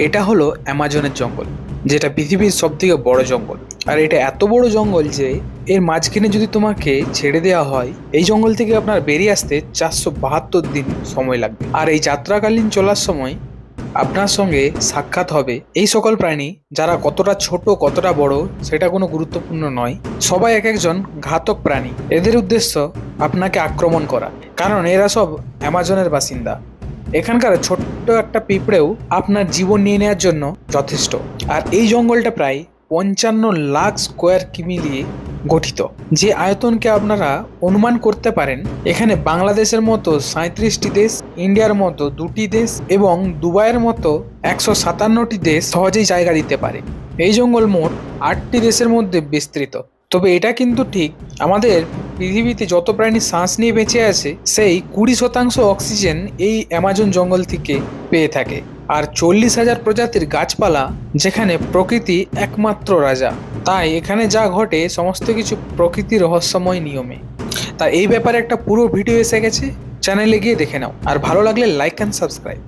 এটা হলো অ্যামাজনের জঙ্গল, যেটা পৃথিবীর সব থেকে বড় জঙ্গল। আর এটা এত বড় জঙ্গল যে এর মাঝখানে যদি তোমাকে ছেড়ে দেওয়া হয়, এই জঙ্গল থেকে আপনার বেরিয়ে আসতে 472 দিন সময় লাগবে। আর এই যাত্রাকালীন চলার সময় আপনার সঙ্গে সাক্ষাৎ হবে এই সকল প্রাণী, যারা কতটা ছোট কতটা বড় সেটা কোনো গুরুত্বপূর্ণ নয়। সবাই এক একজন ঘাতক প্রাণী। এদের উদ্দেশ্য আপনাকে আক্রমণ করা, কারণ এরা সব অ্যামাজনের বাসিন্দা। এখানকার ছোট্ট একটা পিঁপড়েও আপনার জীবন নিয়ে নেওয়ার জন্য যথেষ্ট। আর এই জঙ্গলটা প্রায় 55 লাখ স্কোয়ার কিমি নিয়ে গঠিত, যে আয়তনকে আপনারা অনুমান করতে পারেন। এখানে বাংলাদেশের মতো 37টি দেশ, ইন্ডিয়ার মতো 2টি দেশ এবং দুবাইয়ের মতো 157টি দেশ সহজেই জায়গা দিতে পারে। এই জঙ্গল মোট 8টি দেশের মধ্যে বিস্তৃত। তবে এটা কিন্তু ঠিক, আমাদের পৃথিবীতে যত প্রাণী শ্বাস নিয়ে বেঁচে আছে সেই 20% অক্সিজেন এই অ্যামাজন জঙ্গল থেকে পেয়ে থাকে। আর 40,000 প্রজাতির গাছপালা, যেখানে প্রকৃতি একমাত্র রাজা। তাই এখানে যা ঘটে সমস্ত কিছু প্রকৃতির রহস্যময় নিয়মে। তা এই ব্যাপারে একটা পুরো ভিডিও এসে গেছে, চ্যানেলে গিয়ে দেখে নাও। আর ভালো লাগলে লাইক অ্যান্ড সাবস্ক্রাইব।